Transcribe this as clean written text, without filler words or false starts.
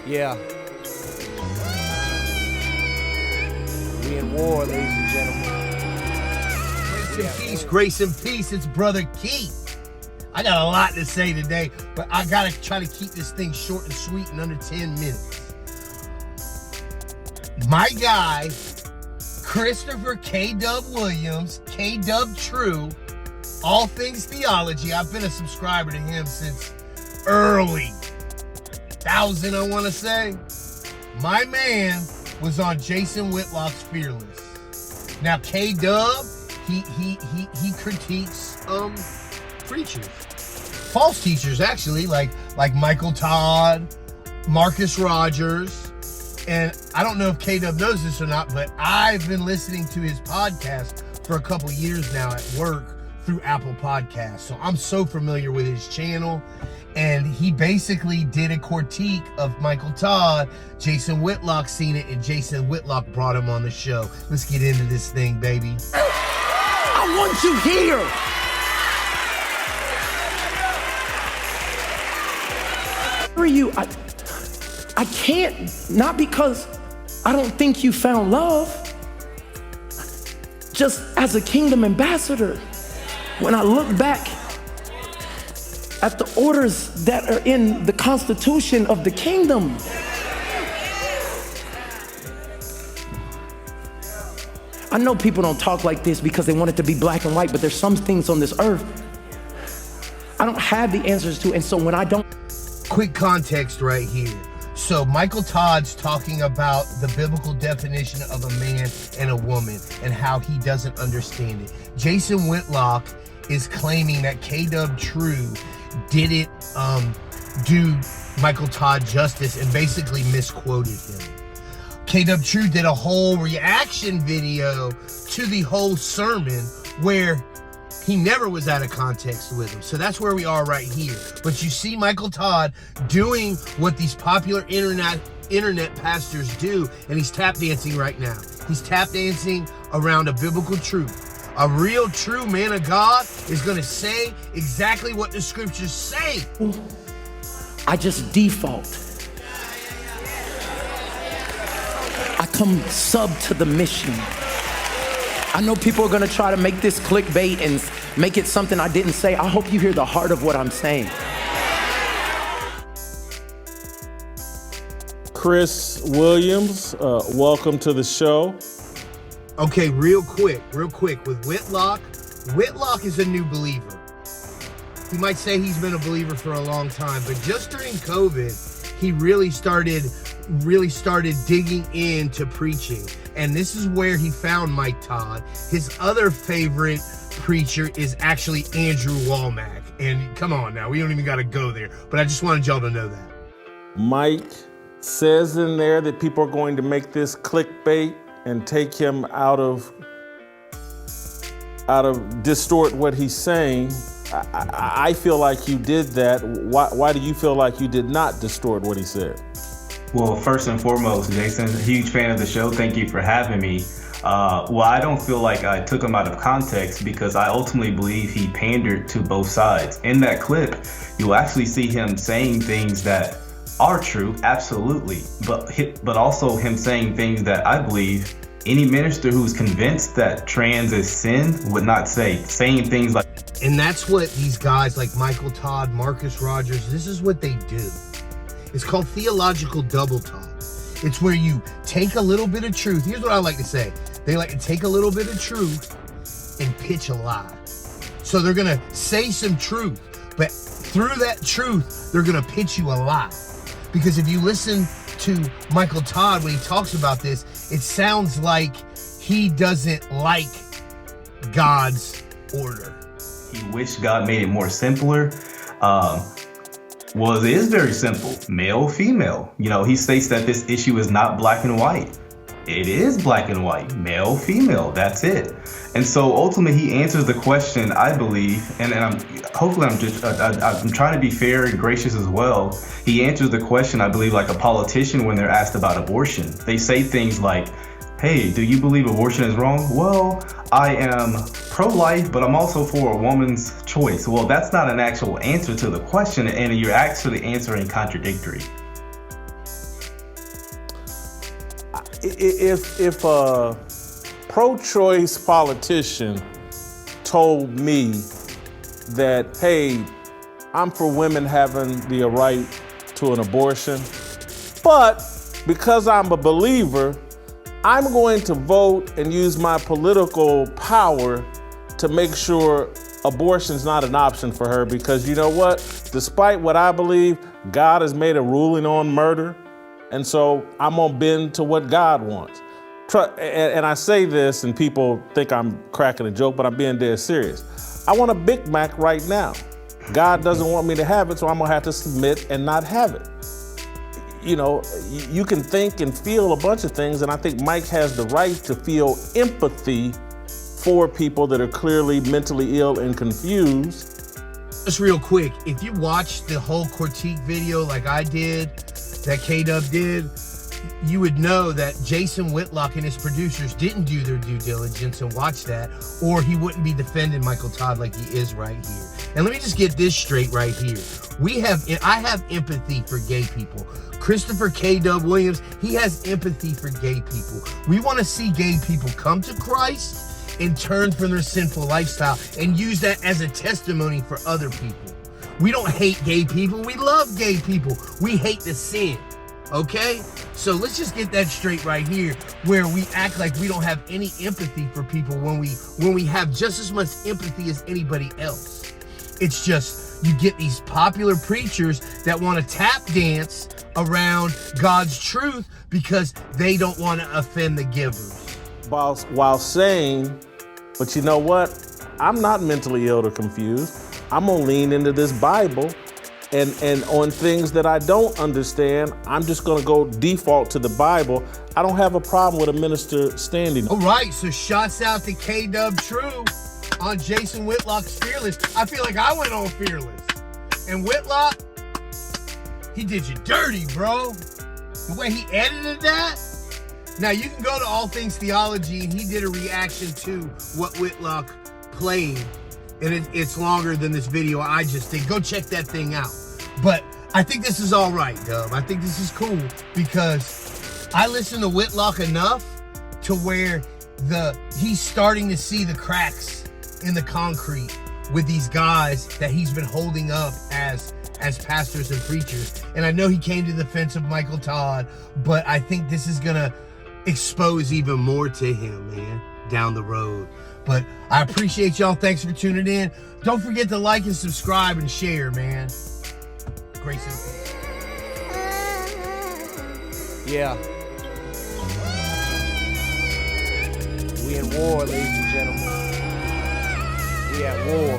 Yeah. We in war, ladies and gentlemen. Grace and peace. It's Brother Keith. I got a lot to say today, but I gotta try to keep this thing short and sweet in under 10 minutes. My guy, Christopher K-Dub Williams, K-Dub True, All Things Theology. I've been a subscriber to him since early 2000, I want to say. My man was on Jason Whitlock's Fearless. Now K-Dub, he critiques preachers, false teachers actually, like Michael Todd, Marcus Rogers. And I don't know if K-Dub knows this or not, but I've been listening to his podcast for a couple years now at work through Apple Podcasts. So I'm so familiar with his channel. And he basically did a critique of Michael Todd. Jason Whitlock seen it, and Jason Whitlock brought him on the show. Let's get into this thing, baby. I want you here. For you, I can't, not because I don't think you found love. Just as a kingdom ambassador, when I look back at the orders that are in the constitution of the kingdom, I know people don't talk like this because they want it to be black and white, but there's some things on this earth I don't have the answers to, and so when I don't. Quick context right here. So Michael Todd's talking about the biblical definition of a man and a woman and how he doesn't understand it. Jason Whitlock is claiming that K-Dub True didn't do Michael Todd justice and basically misquoted him. K-Dub True did a whole reaction video to the whole sermon where he never was out of context with him. So that's where we are right here. But you see Michael Todd doing what these popular internet pastors do, and he's tap dancing right now. He's tap dancing around a biblical truth. A real true man of God is going to say exactly what the scriptures say. I just default. I come sub to the mission. I know people are gonna try to make this clickbait and make it something I didn't say. I hope you hear the heart of what I'm saying. Chris Williams, welcome to the show. Okay, real quick with Whitlock. Whitlock is a new believer. He might say he's been a believer for a long time, but just during COVID, he really started digging into preaching. And this is where he found Mike Todd. His other favorite preacher is actually Andrew Womack. And come on now, we don't even got to go there. But I just wanted y'all to know that. Mike says in there that people are going to make this clickbait and take him out of distort what he's saying. I feel like you did that. Why do you feel like you did not distort what he said? Well, first and foremost, Jason, huge fan of the show. Thank you for having me. Well, I don't feel like I took him out of context because I ultimately believe he pandered to both sides. In that clip, you'll actually see him saying things that are true, absolutely, but also him saying things that I believe any minister who's convinced that trans is sin would not say, saying things like. And that's what these guys like Michael Todd, Marcus Rogers, this is what they do. It's called theological double talk. It's where you take a little bit of truth. Here's what I like to say. They like to take a little bit of truth and pitch a lie. So they're going to say some truth, but through that truth, they're going to pitch you a lie. Because if you listen to Michael Todd when he talks about this, it sounds like he doesn't like God's order. He wished God made it more simpler. Well, it is very simple. Male, female. You know, he states that this issue is not black and white. It is black and white. Male, female. That's it. And so ultimately he answers the question, I believe, and I'm trying to be fair and gracious as well. He answers the question, I believe, like a politician when they're asked about abortion. They say things like, hey, do you believe abortion is wrong? Well, I am pro-life, but I'm also for a woman's choice. Well, that's not an actual answer to the question, and you're actually answering contradictory. if a pro-choice politician told me that, hey, I'm for women having the right to an abortion, but because I'm a believer, I'm going to vote and use my political power to make sure abortion's not an option for her, because you know what? Despite what I believe, God has made a ruling on murder, and so I'm gonna bend to what God wants. And I say this, and people think I'm cracking a joke, but I'm being dead serious. I want a Big Mac right now. God doesn't want me to have it, so I'm gonna have to submit and not have it. You know, you can think and feel a bunch of things, and I think Mike has the right to feel empathy for people that are clearly mentally ill and confused. Just real quick, if you watch the whole critique video like I did, that K-Dub did, you would know that Jason Whitlock and his producers didn't do their due diligence and watch that, or he wouldn't be defending Michael Todd like he is right here. And let me just get this straight right here. I have empathy for gay people. Christopher K-Dub Williams, he has empathy for gay people. We want to see gay people come to Christ and turn from their sinful lifestyle and use that as a testimony for other people. We don't hate gay people. We love gay people. We hate the sin. Okay? So let's just get that straight right here, where we act like we don't have any empathy for people when we have just as much empathy as anybody else. It's just you get these popular preachers that want to tap dance around God's truth because they don't want to offend the givers. While saying, but you know what? I'm not mentally ill or confused. I'm gonna lean into this Bible, and on things that I don't understand, I'm just gonna go default to the Bible. I don't have a problem with a minister standing. All right, so shouts out to K-Dub True on Jason Whitlock's Fearless. I feel like I went on Fearless. And Whitlock, he did you dirty, bro. The way he edited that. Now, you can go to All Things Theology, and he did a reaction to what Whitlock played. And it's longer than this video I just did. Go check that thing out. But I think this is all right, Dub. I think this is cool because I listen to Whitlock enough to where he's starting to see the cracks in the concrete with these guys that he's been holding up as pastors and preachers. And I know he came to the defense of Michael Todd, but I think this is gonna expose even more to him, man, down the road. But I appreciate y'all. Thanks for tuning in. Don't forget to like and subscribe and share, man. Grace and peace. Yeah. We in war, ladies and gentlemen. We at war.